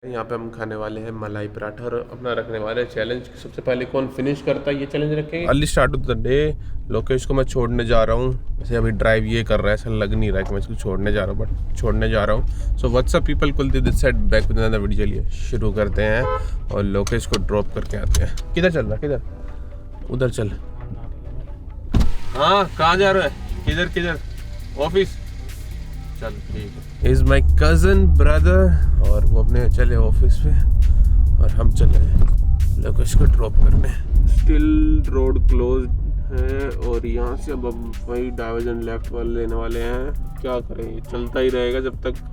यहाँ पे हम खाने वाले हैं मलाई पराठा और अपना रखने वाले चैलेंज। सबसे पहले कौन फिनिश करता है ये चैलेंज रखेंगे। Early start of the day. Lokesh को मैं छोड़ने जा रहा हूँ। वैसे अभी ड्राइव ये कर रहा है, ऐसा लग नहीं रहा है कि मैं इसको छोड़ने जा रहा हूँ, बट छोड़ने जा रहा हूँ। So what's up people, Kuldeep this side, back with another video. चलिए शुरू करते हैं और लोकेश को ड्रॉप करके आते हैं। किधर चल रहा है, किधर? उधर चल। हाँ, कहाँ जा रहा है? किधर किधर? ऑफिस? चल ठीक है। इज माई कजन ब्रदर और वो अपने चले ऑफिस पे और हम चल रहे हैं लोकेश को ड्रॉप करने। स्टिल रोड क्लोज है और यहाँ से अब वही डाइवर्जन लेफ्ट वाले लेने वाले हैं। क्या करें, चलता ही रहेगा जब तक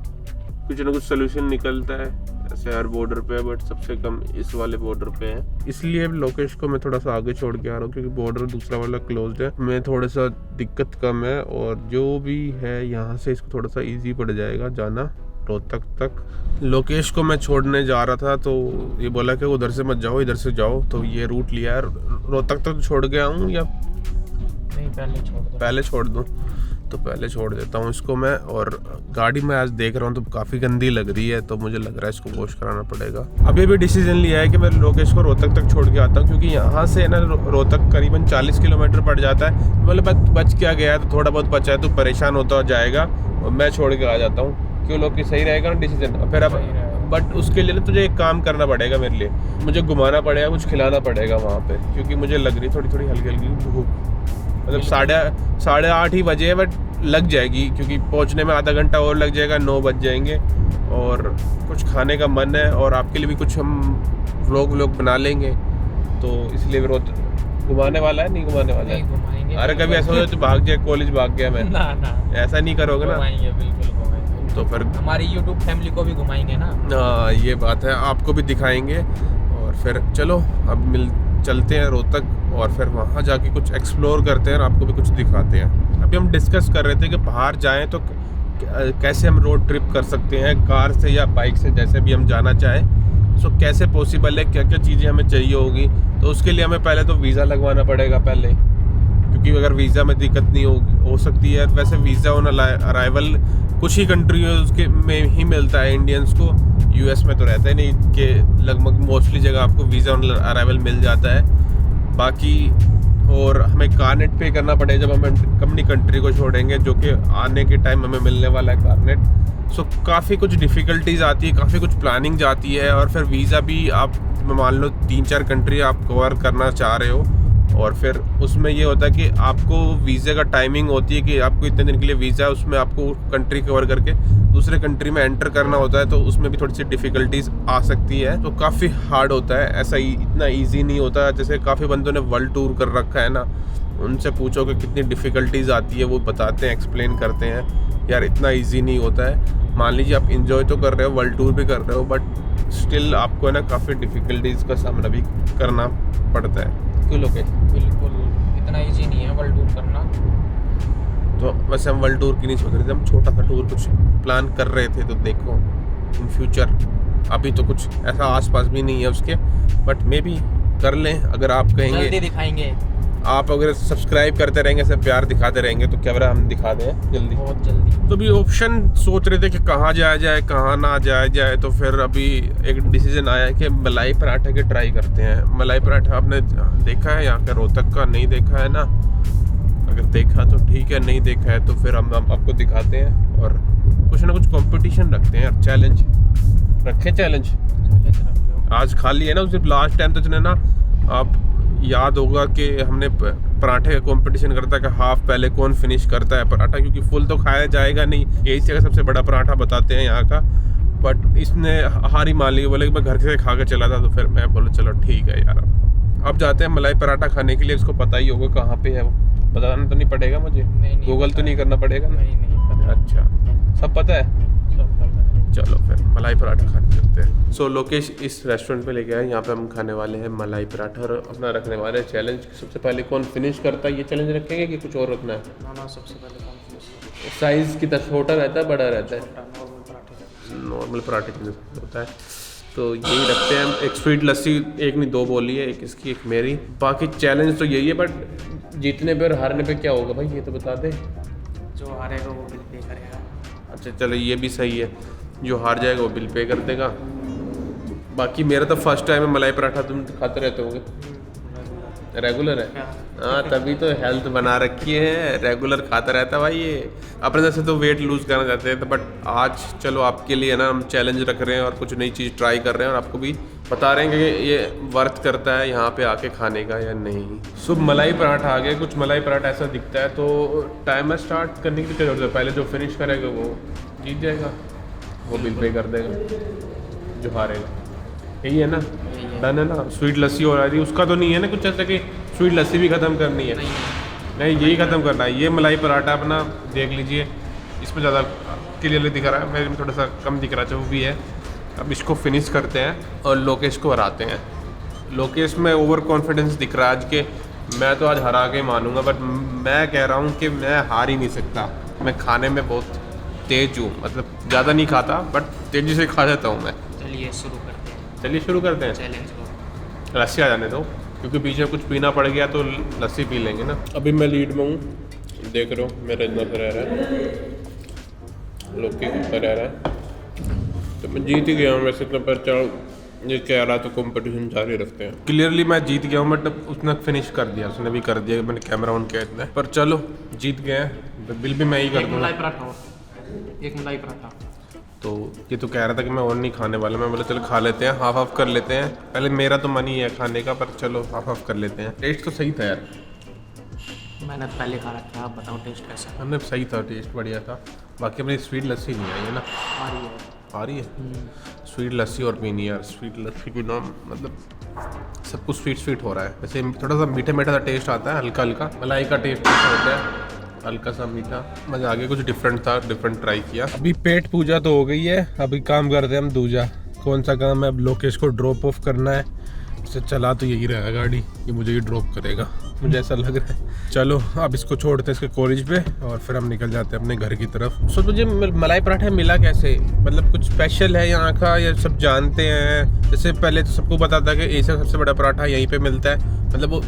कुछ ना कुछ सोल्यूशन निकलता है। ऐसे हर बॉर्डर पे है, बट सबसे कम इस वाले बॉर्डर पे है। इसलिए लोकेश को मैं थोड़ा सा आगे छोड़ के आ रहा हूँ क्योंकि बॉर्डर दूसरा वाला क्लोज्ड है। मैं थोड़ा सा दिक्कत कम है और जो भी है यहाँ से इसको थोड़ा सा इजी पड़ जाएगा जाना रोहतक तक। लोकेश को मैं छोड़ने जा रहा था तो ये बोला कि उधर से मत जाओ, इधर से जाओ, तो ये रूट लिया है। रोहतक तक छोड़ के आऊँ या नहीं? पहले छोड़ दूँ। तो पहले छोड़ देता हूँ इसको मैं। और गाड़ी में आज देख रहा हूँ तो काफ़ी गंदी लग रही है, तो मुझे लग रहा है इसको वॉश कराना पड़ेगा। अभी भी डिसीजन लिया है कि मैं लोकेश को रोहतक तक छोड़ के आता हूँ क्योंकि यहाँ से ना रोहतक करीबन 40 किलोमीटर पड़ जाता है। मतलब बच क्या गया है, तो थोड़ा बहुत बचा है तो परेशान होता जाएगा और मैं छोड़ के आ जाता हूँ। क्यों लोकेश, सही रहेगा ना डिसीजन? फिर अब बट उसके लिए ना तुझे एक काम करना पड़ेगा मेरे लिए। मुझे घुमाना पड़ेगा, कुछ खिलाना पड़ेगा वहाँ पे, क्योंकि मुझे लग रही थोड़ी थोड़ी हल्की हल्की भूख। मतलब 8:30 ही बजे है, बट लग जाएगी क्योंकि पहुंचने में आधा घंटा और लग जाएगा। 9 बज जाएंगे और कुछ खाने का मन है और आपके लिए भी कुछ हम व्लॉग बना लेंगे, तो इसलिए घुमाने वाला है। नहीं घुमाने वाला है? घुमाएंगे। अरे कभी ऐसा हो जाए तो भाग जाए, कॉलेज भाग गया मैं। ना ऐसा नहीं करोगे ना? घुमाएंगे, बिल्कुल घुमाएंगे। तो फिर हमारी YouTube फैमिली को भी घुमाएंगे ना। हाँ, ये बात है, आपको भी दिखाएंगे। और फिर चलो अब चलते हैं रोहतक और फिर वहाँ जाके कुछ एक्सप्लोर करते हैं और आपको भी कुछ दिखाते हैं। अभी हम डिस्कस कर रहे थे कि बाहर जाएं तो कैसे हम रोड ट्रिप कर सकते हैं, कार से या बाइक से, जैसे भी हम जाना चाहें। सो कैसे पॉसिबल है, क्या क्या चीज़ें हमें चाहिए होगी। तो उसके लिए हमें पहले तो वीज़ा लगवाना पड़ेगा पहले, क्योंकि अगर वीज़ा में दिक्कत नहीं हो सकती है। वैसे वीज़ा ऑन अराइवल कुछ ही कंट्रीज के में ही मिलता है इंडियंस को। यूएस में तो रहता ही नहीं कि लगभग मोस्टली जगह आपको वीज़ा ऑन अराइवल मिल जाता है। बाकी और हमें कारनेट पे करना पड़ेगा जब हम अपनी कंट्री को छोड़ेंगे, जो कि आने के टाइम हमें मिलने वाला है कारनेट। सो काफ़ी कुछ डिफ़िकल्टीज आती है, काफ़ी कुछ प्लानिंग जाती है। और फिर वीज़ा भी आप मान लो 3-4 कंट्री आप कवर करना चाह रहे हो, और फिर उसमें ये होता है कि आपको वीज़ा का टाइमिंग होती है कि आपको इतने दिन के लिए वीज़ा है, उसमें आपको कंट्री कवर करके दूसरे कंट्री में एंटर करना होता है, तो उसमें भी थोड़ी सी डिफ़िकल्टीज आ सकती है। तो काफ़ी हार्ड होता है, ऐसा ही इतना ईजी नहीं होता। जैसे काफ़ी बंदों ने वर्ल्ड टूर कर रखा है ना, उनसे पूछो कि कितनी डिफ़िकल्टीज आती है, वो बताते हैं, एक्सप्लेन करते हैं। यार इतना ईजी नहीं होता है। मान लीजिए आप इंजॉय तो कर रहे हो, वर्ल्ड टूर भी कर रहे हो, बट स्टिल आपको है ना काफ़ी डिफ़िकल्टीज का सामना भी करना पड़ता है। क्यों लोगे? बिल्कुल इतना इजी नहीं है वर्ल्ड टूर करना। तो वैसे हम वर्ल्ड टूर की नहीं सोच रहे थे, हम छोटा सा टूर कुछ प्लान कर रहे थे। तो देखो इन फ्यूचर, अभी तो कुछ ऐसा आसपास भी नहीं है उसके, बट मे बी कर लें अगर आप कहेंगे। जल्दी दिखाएंगे। आप अगर सब्सक्राइब करते रहेंगे, सब प्यार दिखाते रहेंगे, तो क्या बरा हम दिखा दें जल्दी, बहुत जल्दी। तो भी ऑप्शन सोच रहे थे कि कहाँ जाया जाए, कहाँ ना जाया जाए। तो फिर अभी एक डिसीजन आया कि मलाई पराठा के ट्राई करते हैं। मलाई पराठा आपने देखा है यहाँ का रोहतक का? नहीं देखा है ना? अगर देखा तो ठीक है, नहीं देखा है तो फिर हम आपको दिखाते हैं और कुछ ना कुछ कंपटीशन रखते हैं। चैलेंज रखें, चैलेंज आज खाली है ना। उस लास्ट टाइम तो चले ना, आप याद होगा कि हमने पराठे का कंपटीशन करता है कि हाफ पहले कौन फिनिश करता है पराठा, क्योंकि फुल तो खाया जाएगा नहीं। यही जगह सबसे बड़ा पराठा बताते हैं यहाँ का, बट इसने हार ही मान ली, बोले कि मैं घर से खा के चला था। तो फिर मैं बोला चलो ठीक है यार, अब जाते हैं मलाई पराठा खाने के लिए। इसको पता ही होगा कहाँ पे है, वो बताना तो नहीं पड़ेगा मुझे? नहीं, गूगल तो नहीं करना पड़ेगा ना? नहीं पता। अच्छा, सब पता है। सब पता है। चलो फिर मलाई पराठा खाने चलते हैं। सो लोकेश इस रेस्टोरेंट पे लेके आए, यहाँ पे हम खाने वाले हैं मलाई पराठा और अपना रखने वाले हैं चैलेंज। सबसे पहले कौन फिनिश करता है ये चैलेंज रखेंगे कि कुछ और रखना है? ना सबसे पहले कौन फिनिश? साइज़ कितना छोटा रहता है, बड़ा रहता है? नॉर्मल पराठे। नॉर्मल पराठे की जैसा होता है, तो यही रखते हैं हम। एक स्वीट लस्सी, एक नहीं दो बोली है, एक इसकी एक मेरी। बाकी चैलेंज तो यही है, बट जीतने पे और हारने पे क्या होगा भाई ये तो बता दे। जो हारेगा वो बिल पे करेगा। अच्छा चलो ये भी सही है, जो हार जाएगा वो बिल पे कर देगा। बाकी मेरा तो फर्स्ट टाइम है मलाई पराठा, तुम खाते रहते होगे? रेगुलर है? हाँ, तभी तो हेल्थ बना रखी है, रेगुलर खाता रहता है भाई ये। अपने जैसे तो वेट लूज़ करना चाहते हैं, तो बट आज चलो आपके लिए ना हम चैलेंज रख रहे हैं और कुछ नई चीज़ ट्राई कर रहे हैं और आपको भी बता रहे हैं कि ये वर्थ करता है यहाँ पे आके खाने का या नहीं। सो मलाई पराठा आ गया, कुछ मलाई पराठा ऐसा दिखता है, तो टाइमर स्टार्ट करने की क्या जरूरत है? पहले जो फिनिश करेगा वो जीत जाएगा, वो बिल पे कर देगा जो हारेगा। यही है ना? डन है ना? स्वीट लस्सी हो रही है, उसका तो नहीं है ना कुछ ऐसा कि स्वीट लस्सी भी ख़त्म करनी है? नहीं, यही ख़त्म करना है। ये मलाई पराठा अपना देख लीजिए, इसमें ज़्यादा क्लियरली दिख रहा है, मेरे में थोड़ा सा कम दिख रहा है, जो भी है। अब इसको फिनिश करते हैं और लोकेश को हराते हैं। लोकेश में ओवर कॉन्फिडेंस दिख रहा है आज के, मैं तो आज हरा के मानूंगा, बट मैं कह रहा हूँ कि मैं हार ही नहीं सकता। मैं खाने में बहुत तेज़ हूँ, मतलब ज़्यादा नहीं खाता बट तेज़ी से खा जाता हूँ मैं। चलिए शुरू करते हैं, चलिए शुरू करते हैं। चैलेंज को। लस्सी आ जाने दो, क्योंकि पीछे कुछ पीना पड़ गया तो लस्सी पी लेंगे ना। अभी मैं लीड में हूँ, देख रहे हो मेरा इतना रह रहा है, लोग के ऊपर रह रहा है, तो मैं जीत ही गया हूँ वैसे तो। पर चलो ये कह रहा तो कंपटीशन जारी रखते हैं। क्लियरली मैं जीत गया हूँ, बट उसने फिनिश कर दिया, उसने भी कर दिया, मैंने कैमरा ऑन किया इतना। पर चलो जीत गए हैं, बिल भी मैं ही कर एक दूँगा। मलाई पराठा और एक मलाई पराठा। तो ये तो कह रहा था कि मैं और नहीं खाने वाला, मैं बोला चलो खा लेते हैं, हाफ हाफ कर लेते हैं। पहले मेरा तो मन ही है खाने का, पर चलो हाफ हाफ कर लेते हैं। टेस्ट तो सही था यार, मैंने तो पहले खा रखा है, आप बताओ टेस्ट कैसा है? हमने सही था, टेस्ट बढ़िया था। बाकी अपनी स्वीट लस्सी नहीं आई है ना? आ रही है। आ रही है स्वीट लस्सी और पीनी यार। स्वीट लस्सी भी ना, मतलब सब कुछ स्वीट स्वीट हो रहा है। वैसे थोड़ा सा मीठा मीठा सा टेस्ट आता है, हल्का हल्का मलाई का टेस्ट होता है, हल्का सा मीठा। मजा आ गया, कुछ डिफरेंट था, डिफरेंट ट्राई किया। अभी पेट पूजा तो हो गई है, अभी काम करते हैं हम दूजा। कौन सा काम है? अब लोकेश को ड्रॉप ऑफ करना है, इसे चला तो यही रहेगा गाड़ी, ये मुझे ही ड्रॉप करेगा, मुझे ऐसा लग रहा है। चलो अब इसको छोड़ते हैं इसके कॉलेज पे और फिर हम निकल जाते हैं अपने घर की तरफ। सो तुझे मलाई पराठा मिला कैसे? मतलब कुछ स्पेशल है यहाँ का या सब जानते हैं? जैसे पहले तो सबको पता था कि एशिया सबसे बड़ा पराठा यहीं पे मिलता है, मतलब वो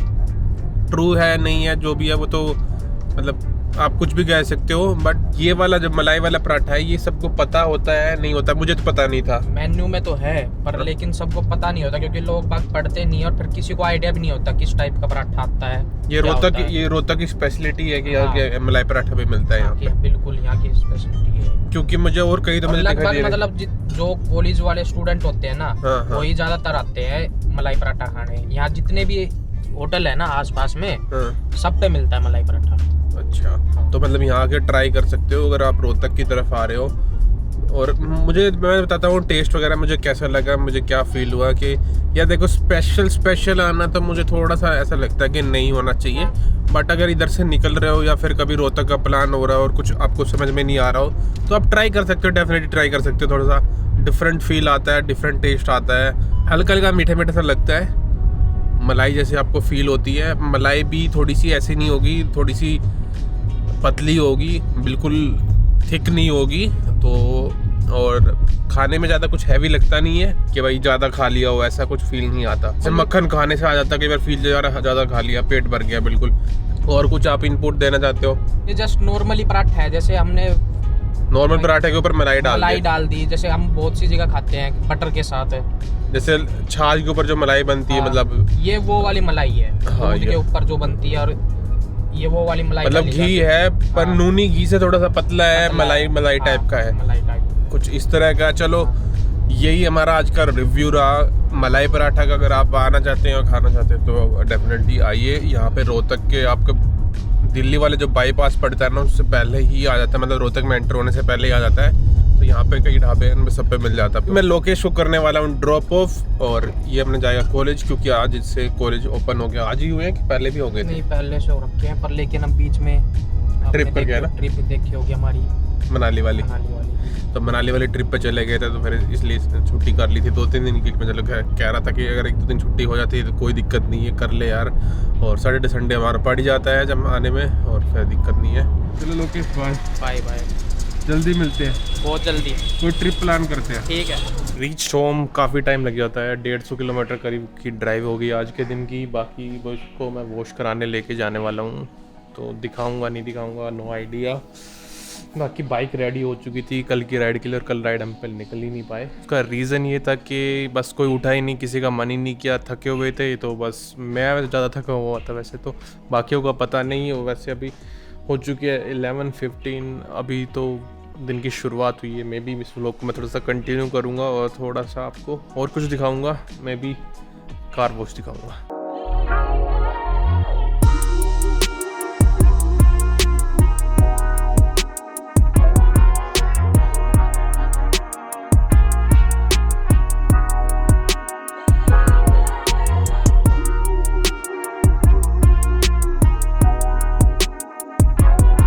ट्रू है नहीं है जो भी है वो तो मतलब आप कुछ भी कह सकते हो, बट ये वाला जो मलाई वाला पराठा है ये सबको पता होता है नहीं होता? मुझे तो पता नहीं था। मेन्यू में तो है पर लेकिन सबको पता नहीं होता, क्योंकि लोग बाग पढ़ते नहीं और फिर किसी को आइडिया भी नहीं होता किस टाइप का पराठा आता है। ये रोहतक की स्पेशलिटी है कि यहाँ के मलाई पराठा भी मिलता है यहाँ पे। बिल्कुल यहाँ की स्पेशलिटी है, क्योंकि मुझे और कहीं तो मुझे दिखाई दे रहा है। मतलब जो कॉलेज वाले स्टूडेंट होते हैं ना, हाँ। वही ज्यादातर आते हैं मलाई पराठा खाने। यहाँ जितने भी होटल है ना आसपास में, सब पे मिलता है मलाई पराठा। अच्छा, तो मतलब यहाँ आके ट्राई कर सकते हो अगर आप रोहतक की तरफ आ रहे हो। और मैं बताता हूँ टेस्ट वगैरह मुझे कैसा लगा, मुझे क्या फील हुआ कि यार देखो स्पेशल आना तो मुझे थोड़ा सा ऐसा लगता है कि नहीं होना चाहिए, बट अगर इधर से निकल रहे हो या फिर कभी रोहतक का प्लान हो रहा है और कुछ आपको समझ में नहीं आ रहा हो तो आप ट्राई कर सकते हो, डेफिनेटली ट्राई कर सकते हो। थोड़ा सा डिफरेंट फील आता है, डिफरेंट टेस्ट आता है, हल्का हल्का मीठा मीठा सा लगता है, मलाई जैसे आपको फील होती है। मलाई भी थोड़ी सी ऐसी नहीं होगी, थोड़ी सी पतली होगी, बिल्कुल थिक नहीं होगी। तो और खाने में ज़्यादा कुछ हैवी लगता नहीं है कि भाई ज़्यादा खा लिया हो, ऐसा कुछ फील नहीं आता। जैसे मक्खन खाने से आ जाता है कई बार फील, ज़्यादा खा लिया, पेट भर गया बिल्कुल। और कुछ आप इनपुट देना चाहते हो? ये जस्ट नॉर्मली पराठा है, जैसे हमने नॉर्मल पराठे के ऊपर मलाई डाल दी, जैसे हम बहुत सी जगह खाते हैं बटर के साथ है। जैसे छाछ के ऊपर जो मलाई बनती है, मतलब ये वो वाली मलाई है, हाँ, दूध के ऊपर जो बनती है, और ये वो वाली मलाई, मतलब घी है पर नूनी घी से थोड़ा सा पतला है, मलाई टाइप का है, मलाई टाइप कुछ इस तरह का। चलो यही हमारा आज का रिव्यू रहा मलाई पराठा का। अगर आप आना चाहते हैं और खाना चाहते हैं तो डेफिनेटली आइए। यहाँ पे रोहतक के आपके दिल्ली वाले जो बाईपास पड़ता है ना उससे पहले ही आ जाता है, मतलब रोहतक में एंटर होने से पहले ही आ जाता है। तो यहाँ पे कई ढाबे हैं, सब पे मिल जाता है। मैं लोकेश को करने वाला हूँ ड्रॉप ऑफ और ये अपने जाएगा कॉलेज, क्योंकि आज इससे कॉलेज ओपन हो गया। आज ही हुए हैं कि पहले भी हो गए थे? नहीं, पहले से हो रखे हैं, पर लेकिन अब बीच में ट्रिप पर गया ना, ट्रिप देखी होगी हमारी मनाली वाली। तो मनाली वाली ट्रिप पे चले गए थे, तो फिर इसलिए इसने छुट्टी कर ली थी 2-3 दिन की। मैं चलो कह रहा था कि अगर 1-2 दिन छुट्टी हो जाती है तो कोई दिक्कत नहीं है, कर ले यार। और सैटरडे संडे हमारा पड़ जाता है जब आने में, और फिर दिक्कत नहीं है। चलो लोकेश बाय बाय, जल्दी मिलते हैं, बहुत जल्दी कोई ट्रिप प्लान करते हैं। ठीक है। रीच होम काफ़ी टाइम लग जाता है, 150 किलोमीटर करीब की ड्राइव होगी आज के दिन की। बाकी उसको मैं वॉश कराने लेके जाने वाला हूँ, तो दिखाऊंगा नहीं दिखाऊंगा नो आइडिया। बाकी बाइक रेडी हो चुकी थी कल की राइड के लिए और कल राइड हम पे निकल ही नहीं पाए। उसका रीज़न ये था कि बस कोई उठा ही नहीं, किसी का मन ही नहीं किया, थके हुए थे। तो बस मैं ज़्यादा थका हुआ था वैसे तो, बाकियों का पता नहीं है। वैसे अभी हो चुकी है 11:15, अभी तो दिन की शुरुआत हुई है। मैं भी इस व्लॉग को मैं थोड़ा सा कंटिन्यू करूँगा और थोड़ा सा आपको और कुछ दिखाऊँगा, मैं भी कार वॉश दिखाऊँगा।